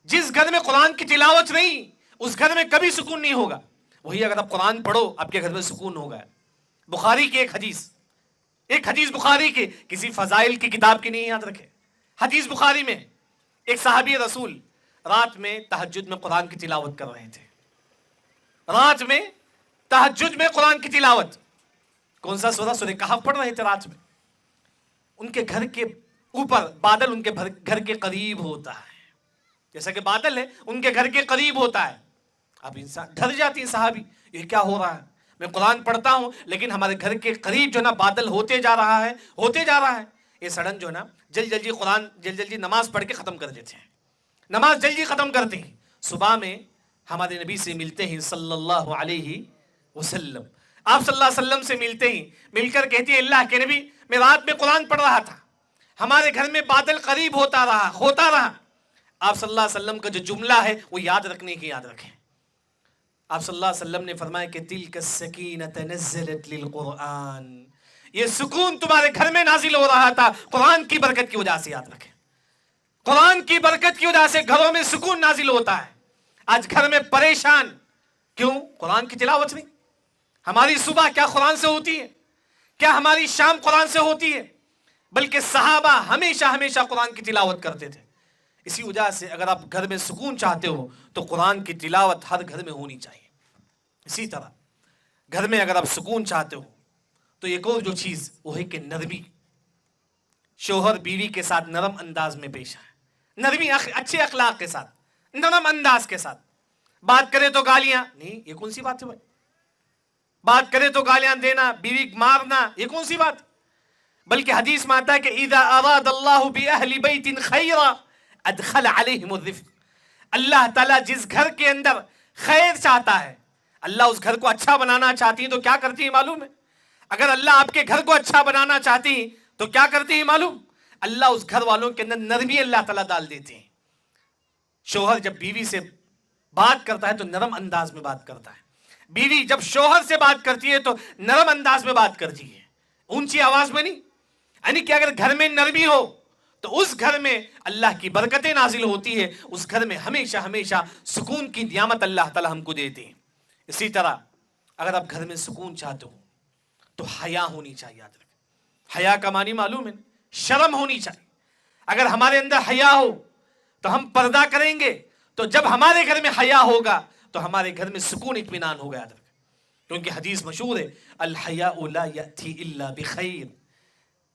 جس گھر میں قرآن کی تلاوت نہیں اس گھر میں کبھی سکون نہیں ہوگا. وہی اگر آپ قرآن پڑھو آپ کے گھر میں سکون ہوگا. بخاری کی ایک حدیث بخاری کی، کسی فضائل کی کتاب کی نہیں. یاد رکھے، حدیث بخاری میں ایک صحابی رسول رات میں تہجد میں قرآن کی تلاوت کر رہے تھے. رات میں تہجد میں قرآن کی تلاوت. کون سا سورہ؟ سورہ کہف پڑھ رہے تھے رات میں. ان کے گھر کے اوپر بادل ان کے گھر کے قریب ہوتا ہے، جیسا کہ بادل ہے ان کے گھر کے قریب ہوتا ہے. اب انسان ڈر جاتی ہے صحابی، یہ کیا ہو رہا ہے؟ میں قرآن پڑھتا ہوں لیکن ہمارے گھر کے قریب جو نا بادل ہوتے جا رہا ہے. یہ سڈن جو نا جلدی قرآن جلدی نماز پڑھ کے ختم کر دیتے ہیں. نماز جلدی ختم کرتے ہیں. صبح میں ہمارے نبی سے ملتے ہیں صلی اللہ علیہ وسلم. آپ صلی اللہ علیہ وسلم سے ملتے ہیں، مل کر کہتے ہیں اللہ کے نبی میں رات میں قرآن پڑھ رہا تھا، ہمارے گھر میں بادل قریب ہوتا رہا. آپ صلی اللہ علیہ وسلم کا جو جملہ ہے وہ یاد رکھنے کی، یاد رکھیں. آپ صلی اللہ علیہ وسلم نے فرمایا کہ تلک السکینۃ نزلت للقرآن، یہ سکون تمہارے گھر میں نازل ہو رہا تھا قرآن کی برکت کی وجہ سے. یاد رکھیں، قرآن کی برکت کی وجہ سے گھروں میں سکون نازل ہوتا ہے. آج گھر میں پریشان کیوں؟ قرآن کی تلاوت نہیں. ہماری صبح کیا قرآن سے ہوتی ہے؟ کیا ہماری شام قرآن سے ہوتی ہے؟ بلکہ صحابہ ہمیشہ قرآن کی تلاوت کرتے تھے. اسی وجہ سے اگر آپ گھر میں سکون چاہتے ہو تو قرآن کی تلاوت ہر گھر میں ہونی چاہیے. اسی طرح گھر میں اگر آپ سکون چاہتے ہو تو ایک اور جو چیز وہ ہے کہ نرمی. شوہر بیوی کے ساتھ نرم انداز میں پیش آئے، نرمی، اچھے اخلاق کے ساتھ، نرم انداز کے ساتھ. بات کرے تو گالیاں نہیں، یہ کون سی بات ہے بھائی؟ بات کرے تو گالیاں دینا، بیوی مارنا، یہ کون سی بات؟ بلکہ حدیث میں آتا ہے کہ اذا اراد اللہ باہل بیت خیرا ادخل علیہم الرفق. اللہ تعالیٰ جس گھر کے اندر خیر چاہتا ہے، اللہ اس گھر کو اچھا بنانا چاہتی ہے تو کیا کرتی ہے معلوم ہے؟ اگر اللہ آپ کے گھر کو اچھا بنانا چاہتی ہے تو کیا کرتی ہے معلوم؟ اللہ اس گھر والوں کے اندر نرمی اللہ تعالیٰ ڈال دیتے ہیں. شوہر جب بیوی سے بات کرتا ہے تو نرم انداز میں بات کرتا ہے. بیوی جب شوہر سے بات کرتی ہے تو نرم انداز میں بات کرتی ہے، اونچی آواز میں نہیں. یعنی کہ اگر گھر میں نرمی ہو تو اس گھر میں اللہ کی برکتیں نازل ہوتی ہے، اس گھر میں ہمیشہ سکون کی نعمت اللہ تعالیٰ ہم کو دیتے ہیں. اسی طرح اگر آپ گھر میں سکون چاہتے ہو تو حیا ہونی چاہیے. یاد رکھیں، حیا کا معنی معلوم ہے، شرم ہونی چاہیے. اگر ہمارے اندر حیا ہو تو ہم پردہ کریں گے، تو جب ہمارے گھر میں حیا ہوگا تو ہمارے گھر میں سکون اطمینان ہوگا. یاد رکھیں، کیونکہ حدیث مشہور ہے الحیاء لا یأتی الا بخیر.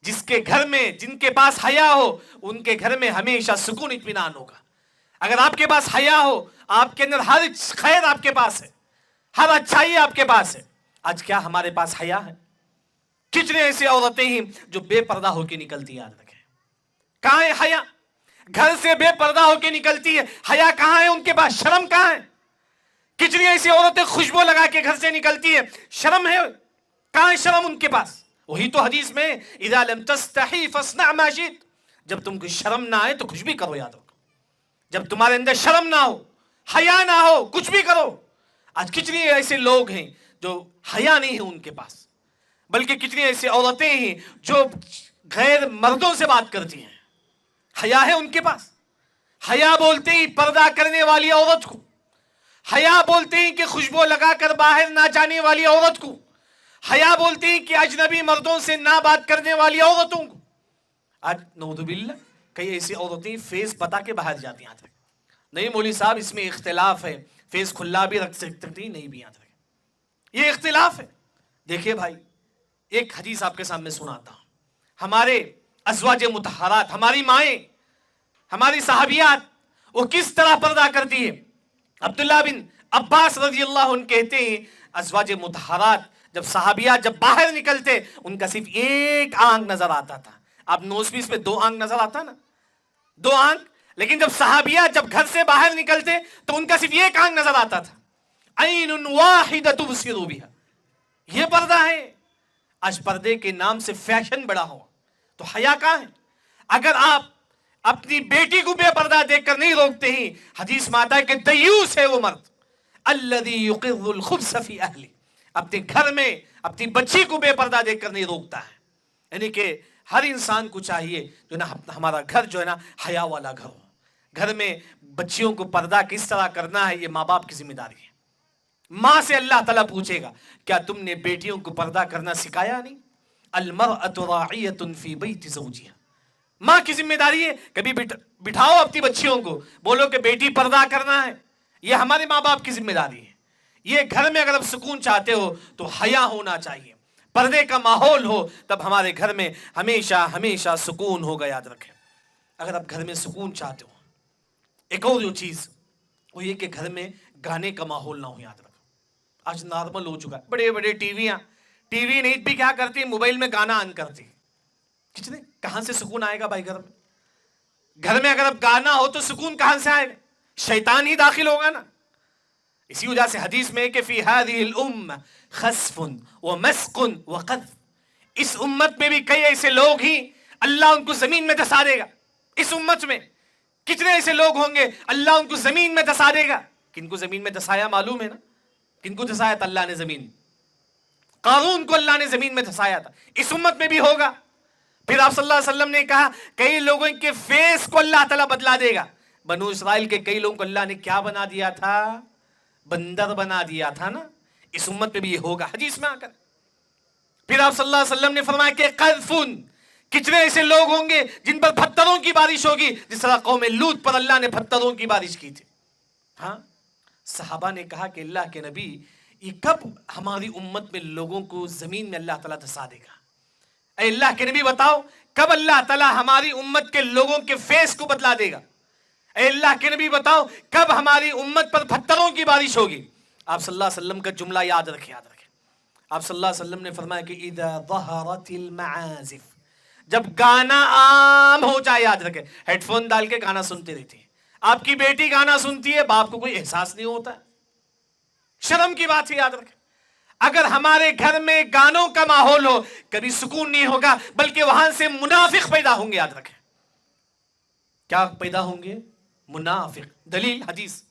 جس کے گھر میں، جن کے پاس حیا ہو ان کے گھر میں ہمیشہ سکون اطمینان ہوگا. اگر آپ کے پاس حیا ہو، آپ کے اندر ہر خیر آپ کے پاس ہے، ہر اچھائی آپ کے پاس ہے. آج کیا ہمارے پاس حیا ہے؟ کتنے ایسی عورتیں ہیں جو بے پردہ ہو کے نکلتی ہیں. یاد رکھیں، کہاں ہے حیا؟ گھر سے بے پردہ ہو کے نکلتی ہے، حیا کہاں ہے ان کے پاس؟ شرم کہاں ہے؟ کتنی ایسی عورتیں خوشبو لگا کے گھر سے نکلتی ہے، شرم ہے کہاں ہے؟ شرم ان کے پاس. وہی تو حدیث میں اذا لم تستحی فاصنع ما شئت، جب تم کو شرم نہ آئے تو کچھ بھی کرو. یاد رکھو، جب تمہارے اندر شرم نہ ہو، حیا نہ ہو، کچھ بھی کرو. آج کتنی ایسے لوگ ہیں جو حیا نہیں ہے ان کے پاس، بلکہ کتنی ایسی عورتیں ہیں جو غیر مردوں سے بات کرتی ہیں. حیا ہے ان کے پاس؟ حیا بولتے ہی پردہ کرنے والی عورت کو، حیا بولتے ہیں کہ خوشبو لگا کر باہر نہ جانے والی عورت کو، حیا بولتے ہیں کہ اجنبی مردوں سے نہ بات کرنے والی عورتوں کو. آج نعوذ باللہ کئی ایسی عورتیں فیس بتا کے باہر جاتی ہیں. نہیں مولوی صاحب اس میں اختلاف ہے، فیس کھلا بھی رکھ سکتی نہیں بھی. یاد رکھیں، یہ اختلاف ہے. دیکھیے بھائی، ایک حدیث آپ کے سامنے سناتا ہوں. ہمارے ازواج مطہرات، ہماری مائیں، ہماری صحابیات، وہ کس طرح پردہ کرتی ہے. عبداللہ بن عباس رضی اللہ عنہ کہتے ہیں ازواج مطہرات جب صحابیات جب باہر نکلتے ان کا صرف ایک آنکھ نظر آتا تھا. آپ نوز پیس میں 2 آنکھ نظر آتا نا، 2 آنکھ، لیکن جب صحابیات جب گھر سے باہر نکلتے تو ان کا صرف ایک آنکھ نظر آتا تھا. عین واحدہ تبصر بہا. یہ پردہ ہے. آج پردے کے نام سے فیشن بڑا ہوا تو حیا کہاں ہے؟ اگر آپ اپنی بیٹی کو بے پردہ دیکھ کر نہیں روکتے ہیں، حدیث میں آتا ہے کہ دیوس ہے وہ مرد الذی یقر الخبث فی اہلہ، اپنے گھر میں اپنی بچی کو بے پردہ دیکھ کر نہیں روکتا ہے. یعنی کہ ہر انسان کو چاہیے جو نا ہمارا گھر جو ہے نا حیا والا گھر ہو. گھر میں بچیوں کو پردہ کس طرح کرنا ہے یہ ماں باپ کی ذمہ داری ہے. ماں سے اللہ تعالیٰ پوچھے گا کیا تم نے بیٹیوں کو پردہ کرنا سکھایا نہیں؟ المرأة راعیۃ فی بیت زوجہا. ماں کی ذمہ داری ہے. کبھی بٹھاؤ اپنی بچیوں کو، بولو کہ بیٹی پردہ کرنا ہے. یہ ہمارے ماں باپ کی ذمہ داری ہے. یہ گھر میں اگر آپ سکون چاہتے ہو تو حیا ہونا چاہیے، پردے کا ماحول ہو، تب ہمارے گھر میں ہمیشہ ہمیشہ سکون ہوگا. یاد رکھیں اگر آپ گھر میں سکون چاہتے ہو، ایک اور جو چیز وہ یہ کہ گھر میں گانے کا ماحول نہ ہو. یاد رکھیں آج نارمل ہو چکا ہے، بڑے بڑے ٹی وی نہیں بھی کیا کرتی، موبائل میں گانا آن کرتی. کتنے کہاں سے سکون آئے گا بھائی؟ گھر میں اگر اب گانا ہو تو سکون کہاں سے آئے گا؟ شیطان ہی داخل ہوگا نا. اسی وجہ سے حدیث میں کہ فی هذه الامہ خسف ومسق وقذف. اس امت میں بھی کئی ایسے لوگ ہی اللہ ان کو زمین میں دھسا دے گا. اس امت میں کتنے ایسے لوگ ہوں گے اللہ ان کو زمین میں دھسا دے گا. کن کو زمین میں دھسایا معلوم ہے نا؟ کن کو دھسایا تھا اللہ نے زمین؟ قارون کو اللہ نے زمین میں دھسایا تھا. اس امت میں بھی ہوگا. پھر آپ صلی اللہ علیہ وسلم نے کہا کئی لوگوں کے فیس کو اللہ تعالیٰ بدلا دے گا. بنو اسرائیل کے کئی لوگوں کو اللہ نے کیا بنا دیا تھا؟ بندر بنا دیا تھا نا. اس امت میں بھی یہ ہوگا حدیث میں آ کر. پھر آپ صلی اللہ علیہ وسلم نے فرمایا کہ قذفن، کتنے ایسے لوگ ہوں گے جن پر پتھروں کی بارش ہوگی، جس طرح قوم لوط پر اللہ نے پتھروں کی بارش کی تھی. ہاں صحابہ نے کہا کہ اللہ کے نبی یہ کب ہماری امت میں لوگوں کو زمین میں اللہ تعالیٰ دھسا دے گا؟ اے اللہ کے نبی بتاؤ کب اللہ تعالیٰ ہماری امت کے لوگوں کے فیس کو بدلا دے گا؟ اے اللہ کے نبی بتاؤ کب ہماری امت پر پتھروں کی بارش ہوگی؟ آپ صلی اللہ علیہ وسلم کا جملہ یاد رکھیں. آپ صلی اللہ علیہ وسلم نے فرمایا کہ اذا ظہرت المعازف، جب گانا عام ہو جائے. یاد رکھیں ہیڈ فون ڈال کے گانا سنتے رہتے ہیں. آپ کی بیٹی گانا سنتی ہے، باپ کو کوئی احساس نہیں ہوتا. شرم کی بات ہے. یاد رکھیں اگر ہمارے گھر میں گانوں کا ماحول ہو کبھی سکون نہیں ہوگا، بلکہ وہاں سے منافق پیدا ہوں گے. یاد رکھیں کیا پیدا ہوں گے؟ منافق. دلیل حدیث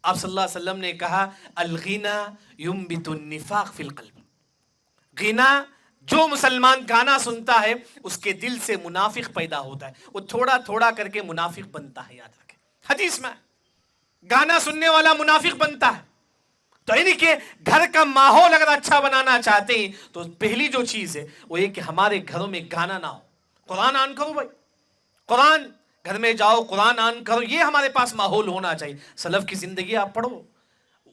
آپ صلی اللہ علیہ وسلم نے کہا الغنى ينبت النفاق في القلب. غنا، جو مسلمان گانا سنتا ہے اس کے دل سے منافق پیدا ہوتا ہے، وہ تھوڑا تھوڑا کر کے منافق بنتا ہے. یاد رکھیں حدیث میں گانا سننے والا منافق بنتا ہے. تو یعنی کہ گھر کا ماحول اگر اچھا بنانا چاہتے ہیں تو پہلی جو چیز ہے وہ یہ کہ ہمارے گھروں میں گانا نہ ہو. قرآن آن کرو بھائی، قرآن گھر میں جاؤ قرآن آن کرو. یہ ہمارے پاس ماحول ہونا چاہیے. سلف کی زندگی آپ پڑھو،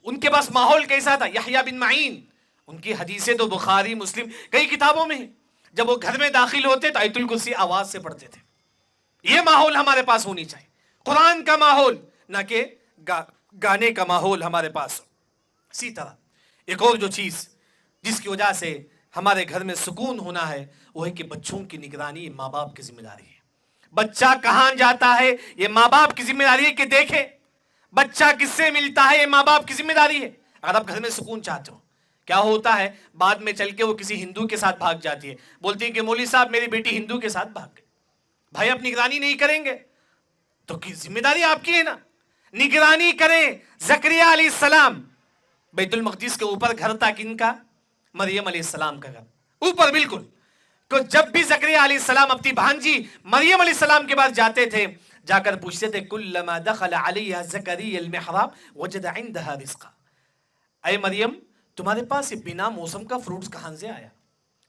ان کے پاس ماحول کیسا تھا. یحییٰ بن معین، ان کی حدیثیں تو بخاری مسلم کئی کتابوں میں ہیں. جب وہ گھر میں داخل ہوتے تو آیت الکرسی آواز سے پڑھتے تھے. یہ ماحول ہمارے پاس ہونی چاہیے، قرآن کا ماحول، نہ کہ گانے کا ماحول ہمارے پاس. اسی طرح ایک اور جو چیز جس کی وجہ سے ہمارے گھر میں سکون ہونا ہے وہ ہے کہ بچوں کی نگرانی ماں باپ کی ذمہ داری ہے. بچہ کہاں جاتا ہے یہ ماں باپ کی ذمہ داری ہے کہ دیکھے. بچہ کس سے ملتا ہے یہ ماں باپ کی ذمہ داری ہے. اگر آپ گھر میں سکون چاہتے ہو، کیا ہوتا ہے بعد میں چل کے وہ کسی ہندو کے ساتھ بھاگ جاتی ہے، بولتی ہے کہ مولوی صاحب میری بیٹی ہندو کے ساتھ بھاگ گئی. بھائی آپ نگرانی نہیں کریں گے تو ذمہ داری آپ کی ہے نا، نگرانی کریں. زکریا علیہ السلام بیت المقدس کے اوپر گھر تھا، کن کا؟ مریم علیہ السلام کا گھر اوپر بالکل. تو جب بھی زکریا علیہ السلام اپنی بھانجی مریم علیہ السلام کے پاس جاتے تھے، جا کر پوچھتے تھے کلما دخل علیہ زکریا المحراب وجد عندها رزقا. اے مریم تمہارے پاس یہ بنا موسم کا فروٹس کہاں سے آیا؟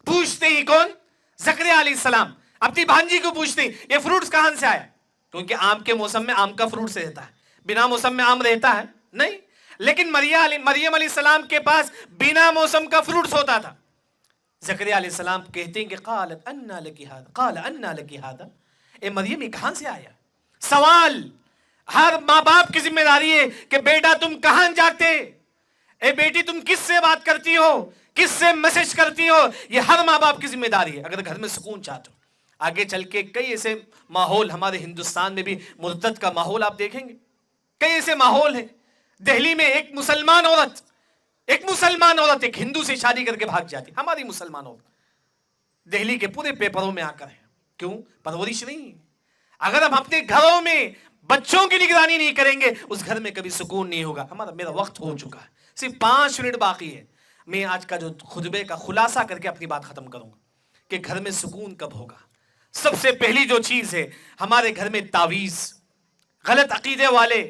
پوچھتے ہی کون؟ زکریا علیہ السلام اپنی بھانجی کو پوچھتے ہیں یہ فروٹس کہاں سے آیا؟ کیونکہ آم کے موسم میں آم کا فروٹس رہتا ہے، بنا موسم میں آم رہتا ہے نہیں. لیکن مریم علیہ السلام کے پاس بنا موسم کا فروٹس ہوتا تھا. زکریا علیہ السلام کہتے ہیں کہ قالت انا لکی ھذا قال انا لکی ھذا، اے مریم یہ کہاں سے آیا؟ سوال ہر ماں باپ کی ذمہ داری ہے کہ بیٹا تم کہاں جاتے، اے بیٹی تم کس سے بات کرتی ہو، کس سے میسج کرتی ہو، یہ ہر ماں باپ کی ذمہ داری ہے اگر گھر میں سکون چاہتے ہو۔ آگے چل کے کئی ایسے ماحول ہمارے ہندوستان میں بھی مرتد کا ماحول آپ دیکھیں گے، کئی ایسے ماحول ہیں۔ دہلی میں ایک مسلمان عورت ایک ہندو سے شادی کر کے بھاگ جاتی، ہماری مسلمان عورت دہلی کے پورے پیپروں میں آ کر ہے۔ کیوں؟ پرورش نہیں۔ اگر ہم اپنے گھروں میں بچوں کی نگرانی نہیں کریں گے اس گھر میں کبھی سکون نہیں ہوگا۔ میرا وقت ہو چکا ہے، صرف 5 منٹ باقی ہے، میں آج کا جو خطبے کا خلاصہ کر کے اپنی بات ختم کروں گا کہ گھر میں سکون کب ہوگا۔ سب سے پہلی جو چیز ہے ہمارے گھر میں تعویذ، غلط عقیدے والے،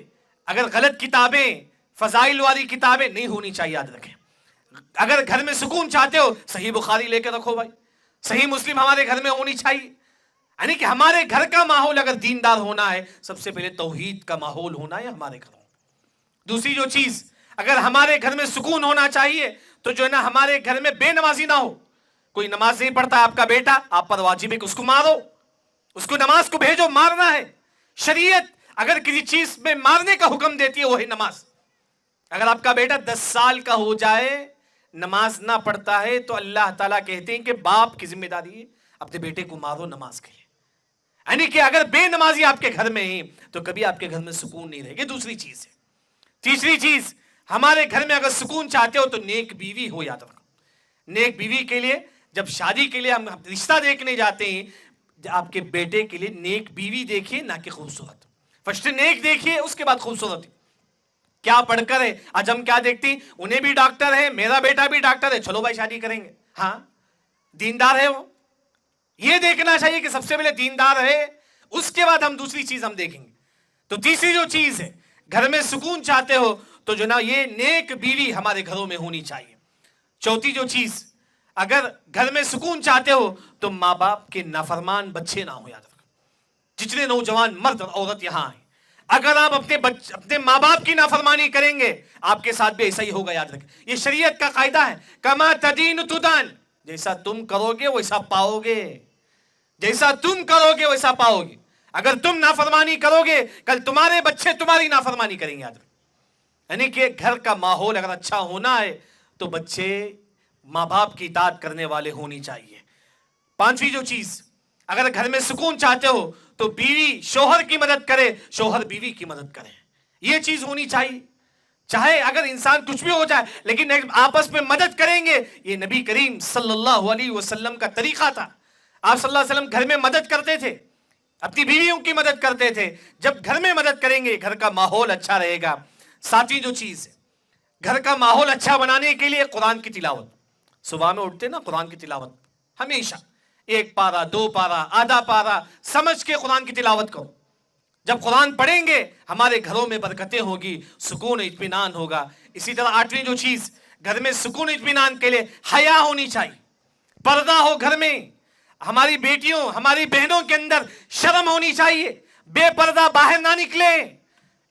اگر غلط کتابیں، فضائل والی کتابیں نہیں ہونی چاہیے، یاد رکھیں۔ اگر گھر میں سکون چاہتے ہو صحیح بخاری لے کے رکھو بھائی، صحیح مسلم ہمارے گھر میں ہونی چاہیے، یعنی کہ ہمارے گھر کا ماحول اگر دیندار ہونا ہے سب سے پہلے توحید کا ماحول ہونا ہے ہمارے گھروں۔ دوسری جو چیز، اگر ہمارے گھر میں سکون ہونا چاہیے تو جو ہے نا ہمارے گھر میں بے نمازی نہ ہو۔ کوئی نماز نہیں پڑھتا آپ کا بیٹا، آپ پر واجب ہے کہ اس کو مارو، اس کو نماز کو بھیجو، مارنا ہے۔ شریعت اگر کسی چیز میں مارنے کا حکم دیتی ہے وہ ہے نماز۔ اگر آپ کا بیٹا 10 سال کا ہو جائے نماز نہ پڑھتا ہے تو اللہ تعالیٰ کہتے ہیں کہ باپ کی ذمہ داری ہے اپنے بیٹے کو مارو نماز کے لیے، یعنی کہ اگر بے نمازی آپ کے گھر میں ہیں تو کبھی آپ کے گھر میں سکون نہیں رہے گی۔ دوسری چیز ہے۔ تیسری چیز، ہمارے گھر میں اگر سکون چاہتے ہو تو نیک بیوی ہو، یاد رکھو۔ نیک بیوی کے لیے جب شادی کے لیے ہم رشتہ دیکھنے جاتے ہیں، آپ کے بیٹے کے لیے نیک بیوی دیکھیے نہ کہ خوبصورت۔ فرسٹ نیک دیکھیے اس کے بعد خوبصورت۔ کیا پڑھ کر ہے؟ آج ہم کیا دیکھتے ہیں، انہیں بھی ڈاکٹر ہے، میرا بیٹا بھی ڈاکٹر ہے، چلو بھائی شادی کریں گے۔ ہاں دیندار ہے وہ، یہ دیکھنا چاہیے کہ سب سے پہلے دیندار ہے، اس کے بعد ہم دوسری چیز ہم دیکھیں گے۔ تو تیسری جو چیز ہے، گھر میں سکون چاہتے ہو تو جو نا یہ نیک بیوی ہمارے گھروں میں ہونی چاہیے۔ چوتھی جو چیز، اگر گھر میں سکون چاہتے ہو تو ماں باپ کے نافرمان بچے نہ ہو، یاد رکھو۔ جتنے نوجوان مرد اور عورت یہاں ہیں، اگر آپ اپنے ماں باپ کی نافرمانی کریں گے آپ کے ساتھ بھی ایسا ہی ہوگا، یاد رکھیں۔ یہ شریعت کا قاعدہ ہے، کما تدین تدان، جیسا تم کرو گے ویسا پاؤ گے، جیسا تم کرو گے ویسا پاؤ گے۔ اگر تم نافرمانی کرو گے کل تمہارے بچے تمہاری نافرمانی کریں گے، یاد رکھیں۔ یعنی کہ گھر کا ماحول اگر اچھا ہونا ہے تو بچے ماں باپ کی اطاعت کرنے والے ہونی چاہیے۔ پانچویں جو چیز، اگر گھر میں سکون چاہتے ہو تو بیوی شوہر کی مدد کرے، شوہر بیوی کی مدد کرے، یہ چیز ہونی چاہیے۔ چاہے اگر انسان کچھ بھی ہو جائے لیکن آپس میں مدد کریں گے، یہ نبی کریم صلی اللہ علیہ وسلم کا طریقہ تھا۔ آپ صلی اللہ علیہ وسلم گھر میں مدد کرتے تھے، اپنی بیویوں کی مدد کرتے تھے۔ جب گھر میں مدد کریں گے گھر کا ماحول اچھا رہے گا۔ ساتویں جو چیز ہے، گھر کا ماحول اچھا بنانے کے لیے قرآن کی تلاوت۔ صبح میں اٹھتے نا قرآن کی تلاوت، ہمیشہ 1 پارہ 2 پارہ آدھا پارہ سمجھ کے قرآن کی تلاوت کرو۔ جب قرآن پڑھیں گے ہمارے گھروں میں برکتیں ہوگی، سکون اطمینان ہوگا۔ اسی طرح 8ویں جو چیز، گھر میں سکون اطمینان کے لیے حیا ہونی چاہیے، پردہ ہو گھر میں۔ ہماری بیٹیوں ہماری بہنوں کے اندر شرم ہونی چاہیے، بے پردہ باہر نہ نکلے۔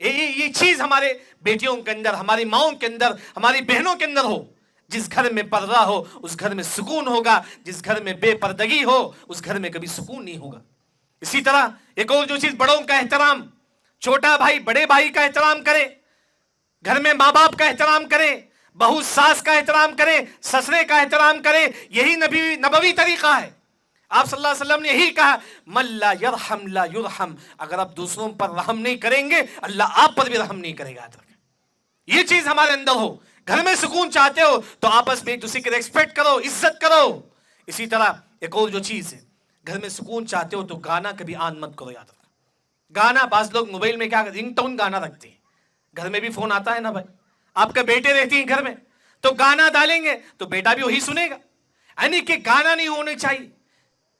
یہ چیز ہمارے بیٹیوں کے اندر، ہماری ماؤں کے اندر، ہماری بہنوں کے اندر ہو۔ جس گھر میں پردہ ہو اس گھر میں سکون ہوگا، جس گھر میں بے پردگی ہو اس گھر میں کبھی سکون نہیں ہوگا۔ اسی طرح ایک اور جو چیز، بڑوں کا احترام، چھوٹا بھائی بڑے بھائی کا احترام کرے، گھر میں ماں باپ کا احترام کرے، بہو ساس کا احترام کرے، سسرے کا احترام کرے، یہی نبوی طریقہ ہے۔ آپ صلی اللہ علیہ وسلم نے یہی کہا، من لا یرحم لا یرحم، اگر آپ دوسروں پر رحم نہیں کریں گے اللہ آپ پر بھی رحم نہیں کرے گا۔ یہ چیز ہمارے اندر ہو۔ گھر میں سکون چاہتے ہو تو آپس میں ایک دوسرے کی ریسپیکٹ کرو، عزت کرو۔ اسی طرح ایک اور جو چیز ہے، گھر میں سکون چاہتے ہو تو گانا کبھی آن مت کرو، یاد رکھو۔ گانا، بعض لوگ موبائل میں کیا رنگ ٹون گانا رکھتے ہیں، گھر میں بھی فون آتا ہے نا بھائی، آپ کا بیٹے رہتی ہیں گھر میں تو گانا ڈالیں گے تو بیٹا بھی وہی سنے گا، یعنی کہ گانا نہیں ہونے چاہیے۔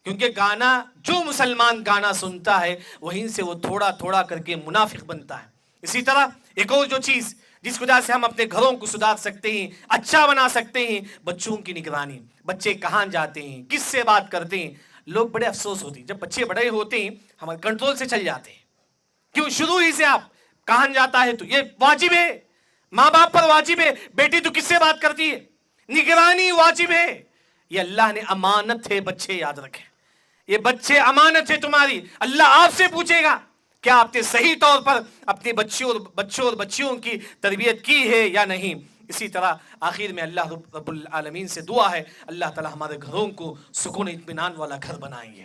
کیونکہ گانا، جو مسلمان گانا سنتا ہے وہیں سے وہ تھوڑا تھوڑا کر کے منافق بنتا ہے۔ اسی طرح ایک اور جو چیز جس وجہ سے ہم اپنے گھروں کو سدھار سکتے ہیں، اچھا بنا سکتے ہیں، بچوں کی نگرانی۔ بچے کہاں جاتے ہیں، کس سے بات کرتے ہیں، لوگ بڑے افسوس ہوتے ہیں جب بچے بڑے ہوتے ہیں ہمارے کنٹرول سے چل جاتے ہیں۔ کیوں؟ شروع ہی سے آپ کہاں جاتا ہے تو یہ واجب ہے، ماں باپ پر واجب ہے، بیٹی تو کس سے بات کرتی ہے، نگرانی واجب ہے۔ یہ اللہ نے امانت ہے بچے، یاد رکھیں، یہ بچے امانت ہے تمہاری. اللہ آپ سے پوچھے گا کیا آپ نے صحیح طور پر اپنے بچوں اور بچیوں کی تربیت کی ہے یا نہیں. اسی طرح آخر میں اللہ رب العالمین سے دعا ہے اللہ تعالی ہمارے گھروں کو سکون اطمینان والا گھر بنائیں گے،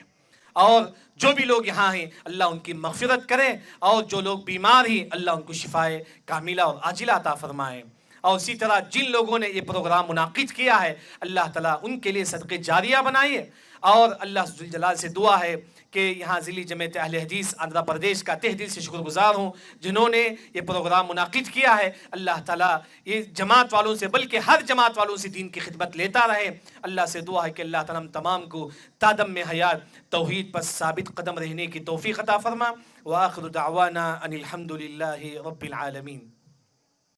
اور جو بھی لوگ یہاں ہیں اللہ ان کی مغفرت کرے، اور جو لوگ بیمار ہیں اللہ ان کو شفائے کاملہ اور عاجلہ عطا فرمائے. اور اسی طرح جن لوگوں نے یہ پروگرام منعقد کیا ہے اللہ تعالیٰ ان کے لیے صدقے جاریہ بنائیے. اور اللہ ذوالجلال سے دعا ہے کہ یہاں ضلعی جمعیت اہل حدیث آندھرا پردیش کا تہ دل سے شکر گزار ہوں جنہوں نے یہ پروگرام منعقد کیا ہے. اللہ تعالیٰ یہ جماعت والوں سے بلکہ ہر جماعت والوں سے دین کی خدمت لیتا رہے. اللہ سے دعا ہے کہ اللہ تعالیٰ ہم تمام کو تادم میں حیات توحید پر ثابت قدم رہنے کی توفیق عطا فرما. وآخر دعوانا ان الحمد للہ رب العالمین.